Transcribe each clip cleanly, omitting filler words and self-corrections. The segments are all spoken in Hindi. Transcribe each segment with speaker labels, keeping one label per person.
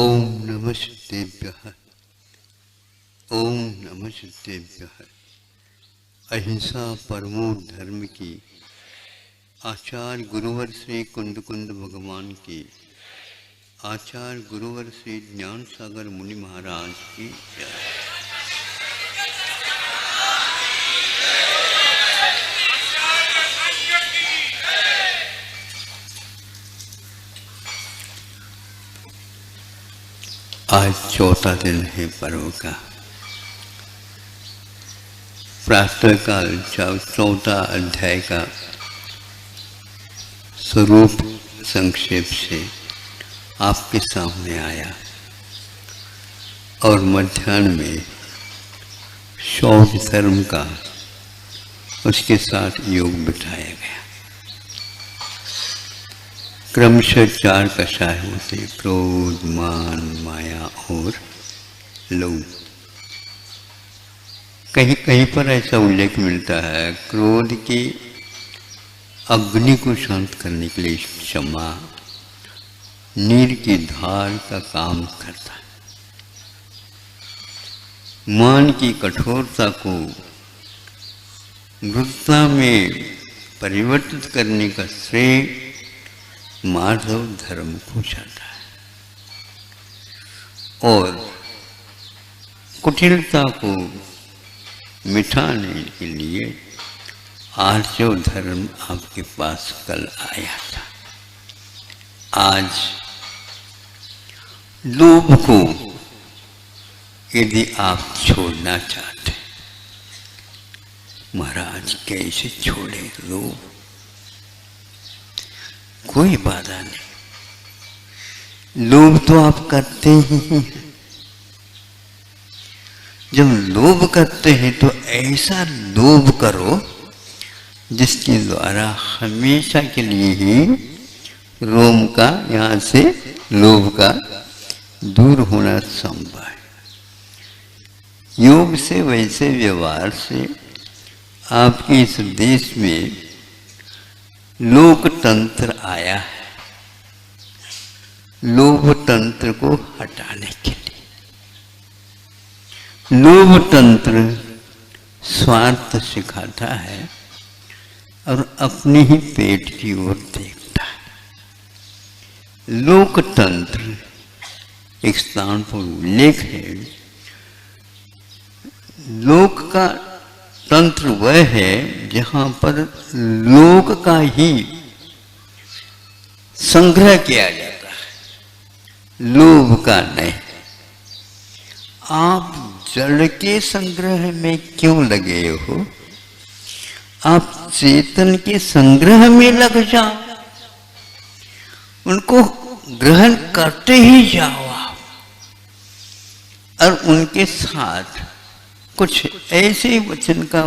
Speaker 1: ओम नमः सिद्धेभ्यः। ओम नमः सिद्धेभ्यः। अहिंसा परमो धर्म की आचार्य गुरुवर श्री कुंद कुंद भगवान की, आचार्य गुरुवर श्री ज्ञान सागर मुनि महाराज की जय। आज चौथा दिन है पर्व का। प्रातःकाल 14 अध्याय का स्वरूप संक्षेप से आपके सामने आया और मध्याह्न में शौच धर्म का उसके साथ योग बिठाया गया। क्रमशः 4 कषाय होते: क्रोध, मान, माया और लोभ। कहीं कहीं पर ऐसा उल्लेख मिलता है, क्रोध की अग्नि को शांत करने के लिए क्षमा नीर की धार का काम करता है। मान की कठोरता को मृदुता में परिवर्तित करने का श्रेय माधव धर्म को जाता है और कुटिलता को मिटाने के लिए आर्जव धर्म आपके पास कल आया था। आज लोभ को यदि आप छोड़ना चाहते, महाराज कैसे छोड़े लोभ? कोई बाधा नहीं, लोभ तो आप करते ही हैं। जब लोभ करते हैं तो ऐसा लोभ करो जिसके द्वारा हमेशा के लिए ही रोम का, यहाँ से लोभ का दूर होना संभव है। योग से, वैसे व्यवहार से आपके इस देश में लोकतंत्र आया है, लोभतंत्र को हटाने के लिए। लोभतंत्र स्वार्थ सिखाता है और अपने ही पेट की ओर देखता है। लोकतंत्र एक स्थान पर उल्लेख है। लोक का तंत्र वह है जहां पर लोक का ही संग्रह किया जाता है, लोभ का नहीं। आप जड़ के संग्रह में क्यों लगे हो? आप चेतन के संग्रह में लग जाओ, उनको ग्रहण करते ही जाओ आप, और उनके साथ कुछ ऐसे वचन का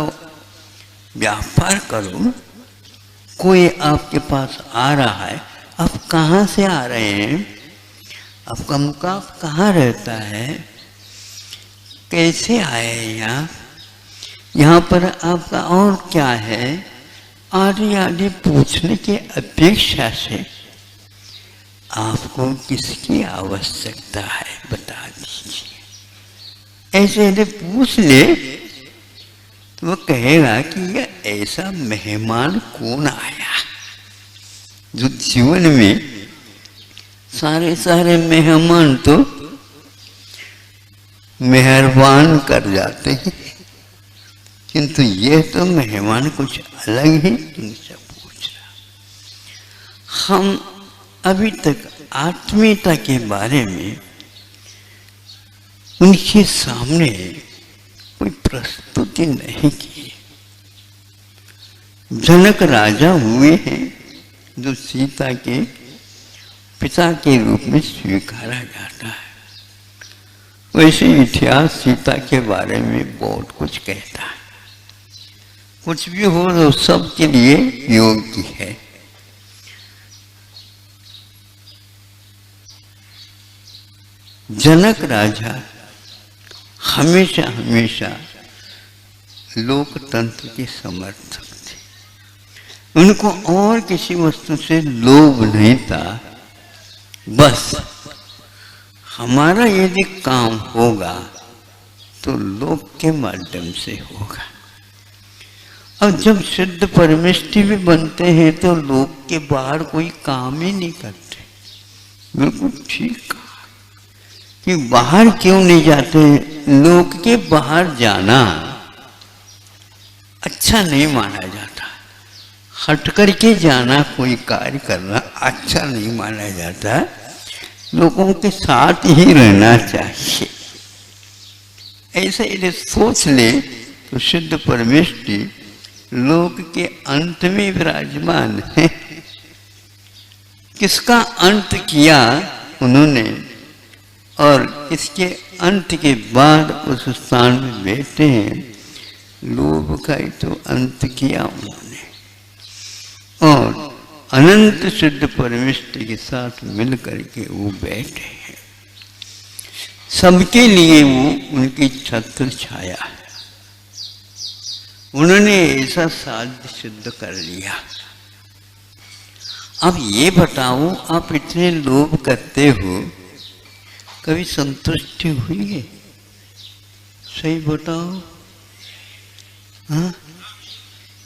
Speaker 1: व्यापार करो। कोई आपके पास आ रहा है, आप कहाँ से आ रहे हैं, आपका मुकाम कहाँ रहता है, कैसे आए यहाँ पर आपका और क्या है, आदि आदि पूछने की अपेक्षा से आपको किसकी आवश्यकता है बता दीजिए। ऐसे यदि पूछ ले तो वो कहेगा कि ये ऐसा मेहमान कौन आया, जो जीवन में सारे मेहमान तो मेहरबान कर जाते हैं, किंतु ये तो मेहमान कुछ अलग ही तुमसे पूछ रहा। हम अभी तक आत्मीयता के बारे में उनके सामने कोई प्रस्तुति नहीं की। जनक राजा हुए हैं जो सीता के पिता के रूप में स्वीकारा जाता है। वैसे इतिहास सीता के बारे में बहुत कुछ कहता है। कुछ भी हो तो सबके लिए योग्य है। जनक राजा हमेशा लोकतंत्र के समर्थक थे। उनको और किसी वस्तु से लोभ नहीं था, बस हमारा यदि काम होगा तो लोक के माध्यम से होगा। और जब शुद्ध परमेष्टि भी बनते हैं तो लोक के बाहर कोई काम ही नहीं करते। बिल्कुल ठीक कि बाहर क्यों नहीं जाते? लोक के बाहर जाना अच्छा नहीं माना जाता। हट करके जाना, कोई कार्य करना अच्छा नहीं माना जाता। लोगों के साथ ही रहना चाहिए। ऐसा यदि सोच ले तो शुद्ध परमेष्टि लोक के अंत में विराजमान है। किसका अंत किया उन्होंने, और इसके अंत के बाद उस स्थान में बैठे हैं। लोभ का ही तो अंत किया उन्होंने, और अनंत शुद्ध परमेष्टि के साथ मिल करके वो बैठे हैं। सबके लिए वो उनकी छत्र छाया है। उन्होंने ऐसा साध्य सिद्ध कर लिया। अब ये बताओ, आप इतने लोभ करते हो, कभी संतुष्टि हुई है? सही बताओ। हाँ,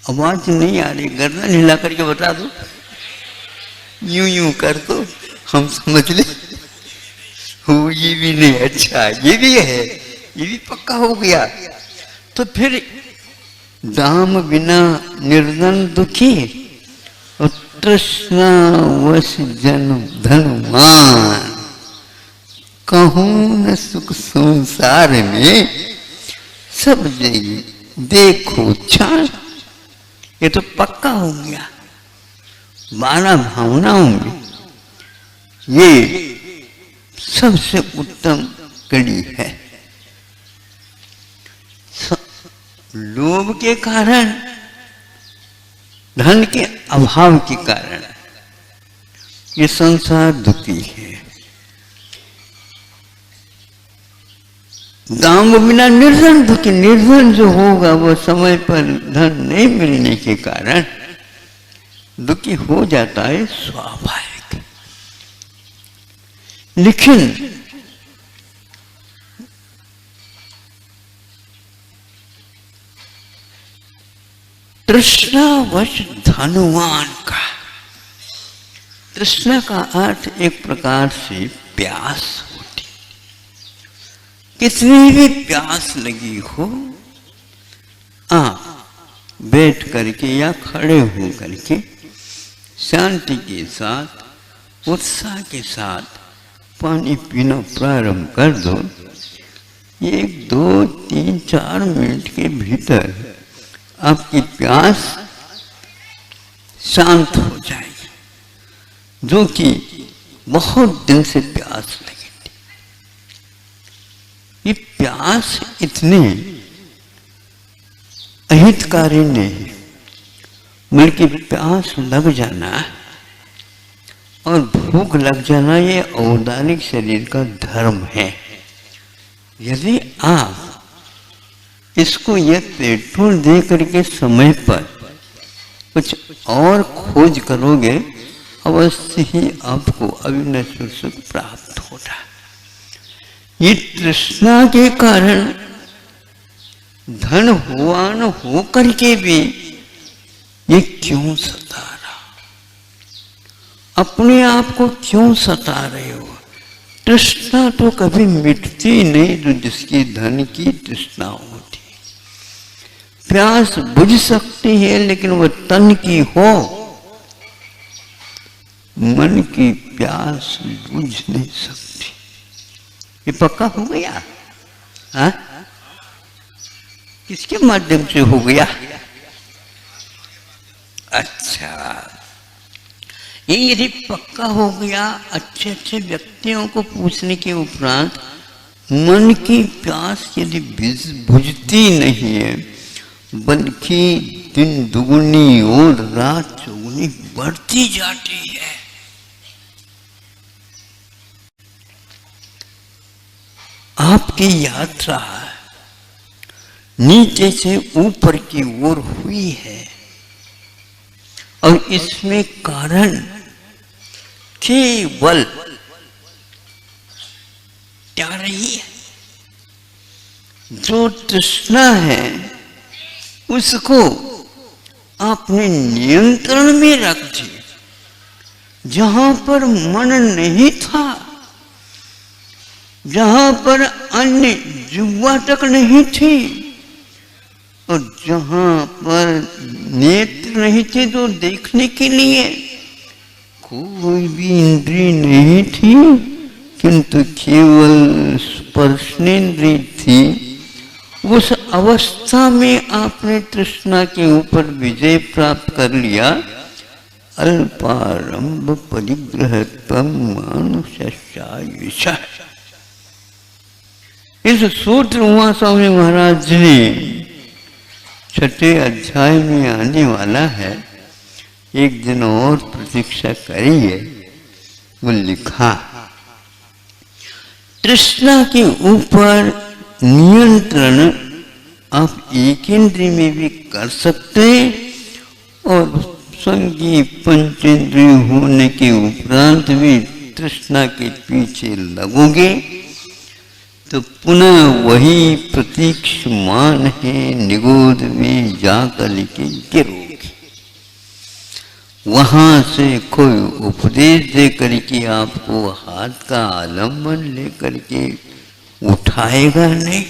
Speaker 1: आवाज नहीं आ रही, गर्दन हिला करके बता दो। यूं यूं कर दो, हम समझ ले। हो, ये भी नहीं, अच्छा ये भी है, ये भी पक्का हो गया। तो फिर दाम बिना निर्धन दुखी, और तृष्णा वश जन धनवान। कहूं न सुख संसार में, सब जगह देखो छान। ये तो पक्का हो गया। 12 भावनाओं में ये सबसे उत्तम कड़ी है। लोभ के कारण, धन के अभाव के कारण ये संसार दुखी है। दाम बिना निर्धन दुखी। निर्धन जो होगा वो समय पर धन नहीं मिलने के कारण दुखी हो जाता है, स्वाभाविक। लेकिन तृष्णावश धनवान का, तृष्णा का अर्थ एक प्रकार से प्यास होती। कितनी भी प्यास लगी हो, बैठ करके या खड़े हो करके शांति के साथ, उत्साह के साथ पानी पीना प्रारंभ कर दो। 1, 2, 3, 4 मिनट के भीतर आपकी प्यास शांत हो जाएगी, जो कि बहुत दिन से प्यास लगी थी। ये प्यास इतनी अहितकारी नहीं, बल्कि प्यास लग जाना और भूख लग जाना ये औदानिक शरीर का धर्म है। यदि आप इसको ये पेट्रोल दे करके समय पर कुछ और खोज करोगे, अवश्य ही आपको अविनश्वर सुख प्राप्त होगा। ये तृष्णा के कारण धन हुआ न हो करके भी ये क्यों सता रहा? अपने आप को क्यों सता रहे हो? तृष्णा तो कभी मिटती नहीं जो जिसकी धन की तृष्णा होती। प्यास बुझ सकती है, लेकिन वह तन की हो, मन की प्यास बुझ नहीं सकती। ये पक्का हो गया? हाँ, किसके माध्यम से हो गया? अच्छा, ये यदि पक्का हो गया, अच्छे अच्छे व्यक्तियों को पूछने के उपरांत मन की प्यास यदि बुझती नहीं है, बल्कि दिन दुगुनी और रात चौगुनी बढ़ती जाती है, आपकी यात्रा नीचे से ऊपर की ओर हुई है। और इसमें कारण केवल मिटा रही है। जो तृष्णा है उसको आपने नियंत्रण में रख दी। जहां पर मन नहीं था, जहां पर अन्य जुआ तक नहीं थी, और जहां पर नेत्र नहीं थे तो देखने के लिए कोई भी इंद्रिय नहीं थी, किंतु केवल स्पर्शनेन्द्रिय थी, उस अवस्था में आपने तृष्णा के ऊपर विजय प्राप्त कर लिया। अल्पारंभ परिग्रहत्वं मानुषस्यायुषः। इस सूत्र उमा स्वामी महाराज ने 6ठे अध्याय में आने वाला है, एक दिन और प्रतीक्षा करिए। वो लिखा, तृष्णा के ऊपर नियंत्रण आप एक इंद्रिय में भी कर सकते हैं, और संगी पंचेंद्रिय होने के उपरांत भी तृष्णा के पीछे लगोगे तो पुनः वही प्रतीक्षमान है, निगोद में जाकर के गिरोगे। वहां से कोई उपदेश दे करके आपको हाथ का आलम्बन लेकर के उठाएगा नहीं,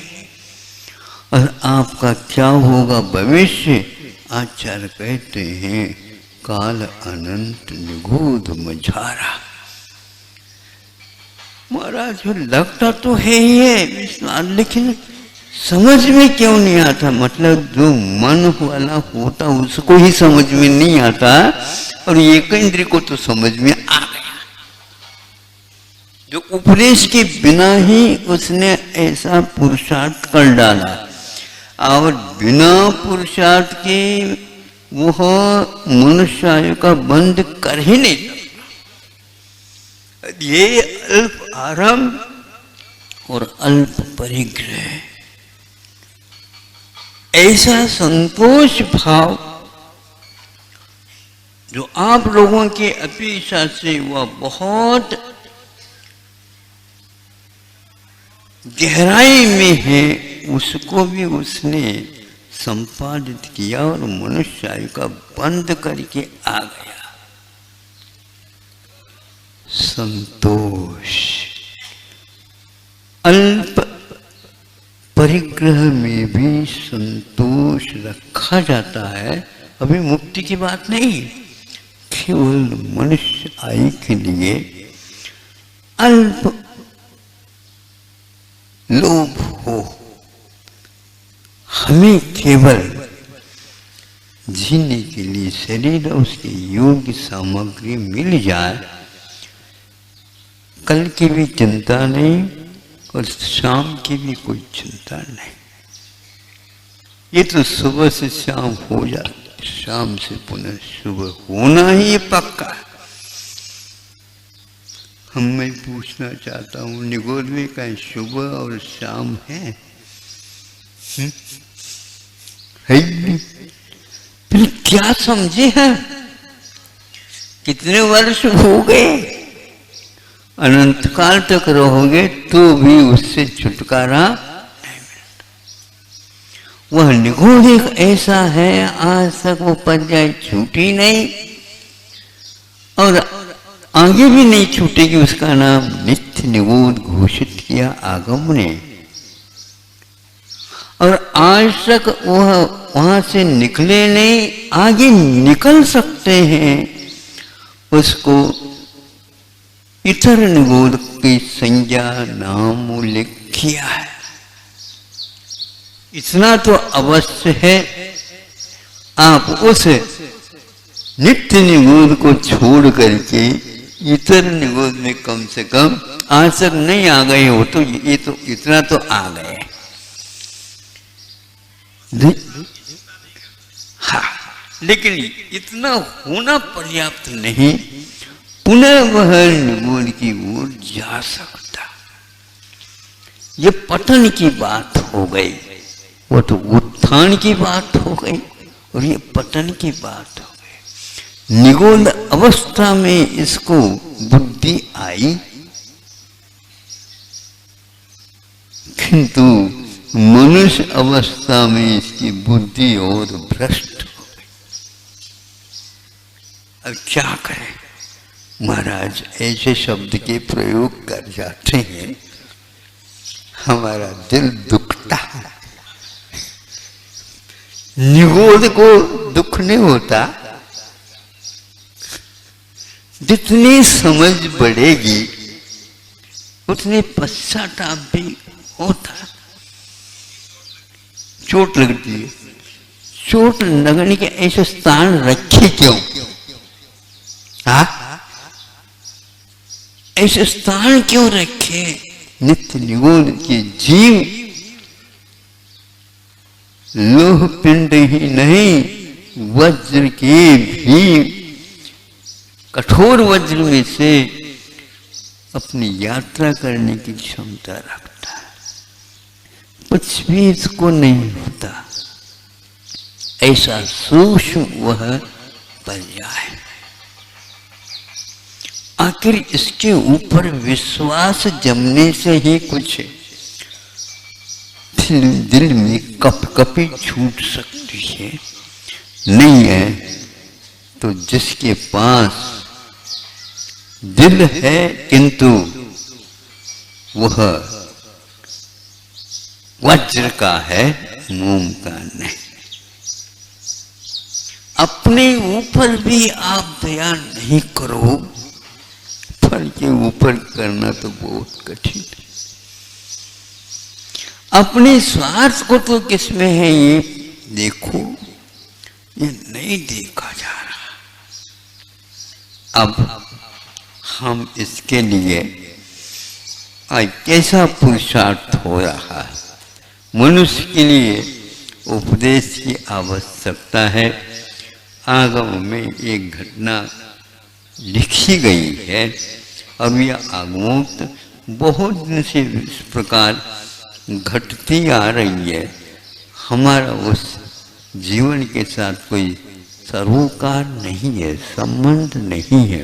Speaker 1: और आपका क्या होगा भविष्य। आचार्य कहते हैं, काल अनंत निगूढ़ मझारा। महाराज लगता तो है ही है, लेकिन समझ में क्यों नहीं आता। मतलब जो मन वाला होता उसको ही समझ में नहीं आता, और एक इंद्रिय को तो समझ में आ गया। जो उपदेश के बिना ही उसने ऐसा पुरुषार्थ कर डाला, और बिना पुरुषार्थ के वह मनुष्य का बंद कर ही नहीं सकता। ये अल्प आरंभ और अल्प परिग्रह, ऐसा संतोष भाव जो आप लोगों के अपेक्षा से वह बहुत गहराई में है, उसको भी उसने संपादित किया और मनुष्य का बंद करके आ गया। संतोष अल्प परिग्रह में भी संतोष रखा जाता है। अभी मुक्ति की बात नहीं, केवल मनुष्य आयु के लिए अल्प लोभ हो, हमें केवल जीने के लिए शरीर और उसके योग्य सामग्री मिल जाए, कल की भी चिंता नहीं और शाम की भी कोई चिंता नहीं। ये तो सुबह से शाम हो जाती, शाम से पुनः सुबह होना ही ये पक्का। मैं पूछना चाहता हूँ, निगोद में कहीं सुबह और शाम है? फिर क्या समझे हैं? कितने वर्ष हो गए, अनंत काल तक रहोगे तो भी उससे छुटकारा नहीं मिलता। वह निगूढ़ एक ऐसा है, आज तक वो पर्याय छूटी नहीं और आगे भी नहीं छूटेगी। उसका नाम नित्य निगूढ़ घोषित किया आगम ने, और आज तक वह वहां से निकले नहीं, आगे निकल सकते हैं। उसको इतर निगूढ़ की संज्ञा नाम उल्लेख किया है। इतना तो अवश्य है, आप उस नित्य निगूढ़ को छोड़ करके इतर निगूढ़ में कम से कम आज तक नहीं आ गए हो तो ये तो इतना तो आ गए। हाँ, लेकिन इतना होना पर्याप्त नहीं, पुनः वह निगूढ़ की ओर जा सकता। ये पतन की बात हो गई, वो तो उत्थान की बात हो गई और ये पतन की बात हो गई। निगूढ़ अवस्था में इसको बुद्धि आई किंतु मनुष्य अवस्था में इसकी बुद्धि और भ्रष्ट हो गई। अब क्या करें महाराज, ऐसे शब्द के प्रयोग कर जाते हैं, हमारा दिल दुखता है। निगोद को दुख नहीं होता, जितनी समझ बढ़ेगी उतनी पश्चाताप भी होता। चोट लगती है, चोट लगने के ऐसे स्थान रखे क्यों? हाँ, ऐसे स्थान क्यों रखे? नित्य निगोद के जीव लोह पिंड ही नहीं, वज्र के भी कठोर वज्र में से अपनी यात्रा करने की क्षमता रखता है, कुछ भी इसको नहीं होता। ऐसा सूक्ष्म वह पर्याय। आखिर इसके ऊपर विश्वास जमने से ही कुछ दिल में कपकपी छूट सकती है। नहीं है तो जिसके पास दिल है किंतु वह वज्र का है, मोम का नहीं। अपने ऊपर भी आप दया नहीं करो, फल के ऊपर करना तो बहुत कठिन है। अपने स्वार्थ को तो किसमें है ये देखो, ये नहीं देखा जा रहा। अब हम इसके लिए कैसा पुरुषार्थ हो रहा है। मनुष्य के लिए उपदेश की आवश्यकता है। आगम में एक घटना लिखी गई है, अब यह आगमोक्त बहुत दिन से इस प्रकार घटती आ रही है। हमारा उस जीवन के साथ कोई सरोकार नहीं है, संबंध नहीं है,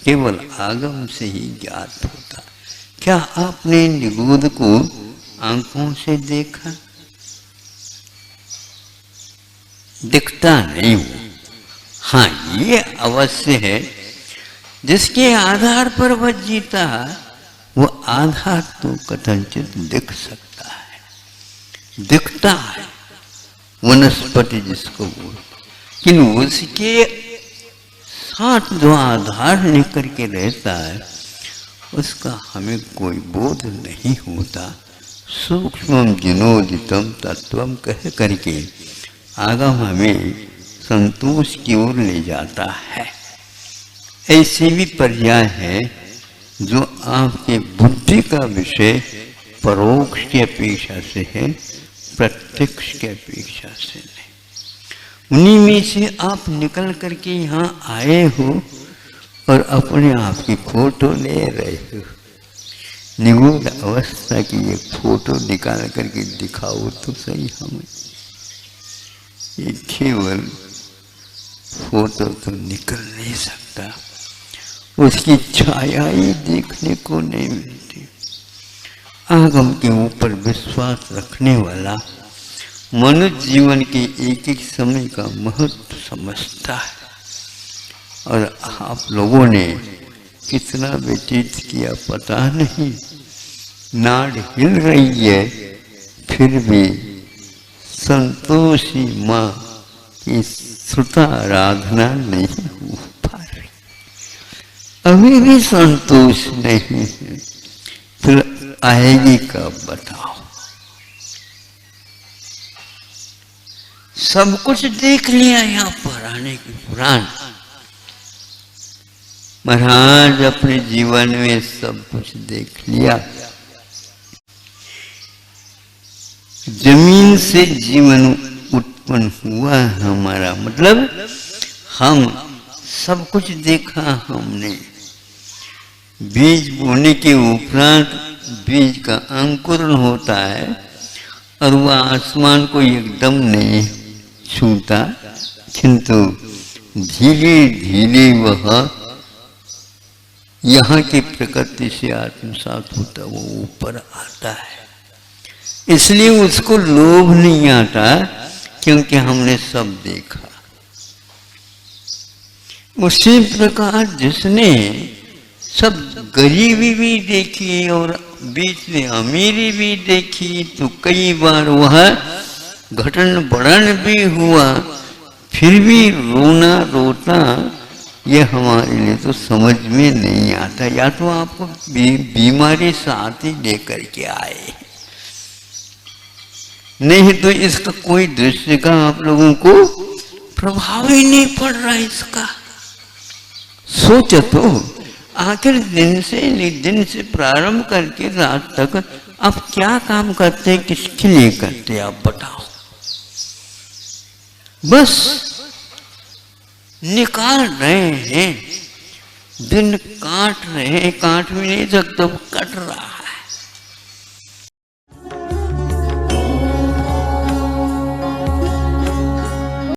Speaker 1: केवल आगम से ही ज्ञात होता। क्या आपने निगोद को आंखों से देखा? दिखता नहीं हो। हाँ, ये अवश्य है, जिसके आधार पर वह जीता वो आधार तो कथनचित दिख सकता है, दिखता है वनस्पति जिसको बोल, लेकिन उसके साथ जो आधार लेकर के रहता है उसका हमें कोई बोध नहीं होता। सूक्ष्मम जिनोदितम तत्वम कह करके आगम हमें संतोष की ओर ले जाता है। ऐसे भी पर्याय है जो आपके बुद्धि का विषय परोक्ष की अपेक्षा से है, प्रत्यक्ष की अपेक्षा से नहीं। उन्हीं में से आप निकल करके यहाँ आए हो और अपने आप की फोटो ले रहे हो। निगूढ़ अवस्था की ये फोटो निकाल करके दिखाओ तो सही हमें। ये केवल फोटो तो निकल नहीं सकता, उसकी छाया ही देखने को नहीं मिलती। आगम के ऊपर विश्वास रखने वाला मनुष्य जीवन के एक एक समय का महत्व समझता है। और आप लोगों ने कितना व्यतीत किया पता नहीं, नाड़ हिल रही है फिर भी संतोषी माँ की श्रुता आराधना नहीं हो पा रही। अभी भी संतोष नहीं है, फिर आएगी कब बताओ। सब कुछ देख लिया यहाँ पुराने की पुराण। महाराज अपने जीवन में सब कुछ देख लिया। जमीन से जीवन उत्पन्न हुआ हमारा, मतलब हम सब कुछ देखा हमने। बीज बोने के उपरांत बीज का अंकुरण होता है और वह आसमान को एकदम नहीं छूता, किंतु धीरे धीरे वह यहाँ की प्रकृति से आत्मसात होता, वो ऊपर आता है। इसलिए उसको लोभ नहीं आता, क्योंकि हमने सब देखा। उसी प्रकार जिसने सब गरीबी भी देखी और बीच में अमीरी भी देखी, तो कई बार वह घटन बढ़न भी हुआ, फिर भी रोना रोता, ये हमारे लिए तो समझ में नहीं आता। या तो आपको बीमारी साथ ही लेकर के आए, नहीं तो इसका कोई दृश्य का आप लोगों को प्रभाव ही नहीं पड़ रहा इसका। सोचो तो, आखिर दिन से प्रारंभ करके रात तक आप क्या काम करते हैं, किसके लिए करते हैं, आप बताओ। बस निकाल रहे हैं, दिन काट रहे हैं, काट भी नहीं सकते, कट रहा है।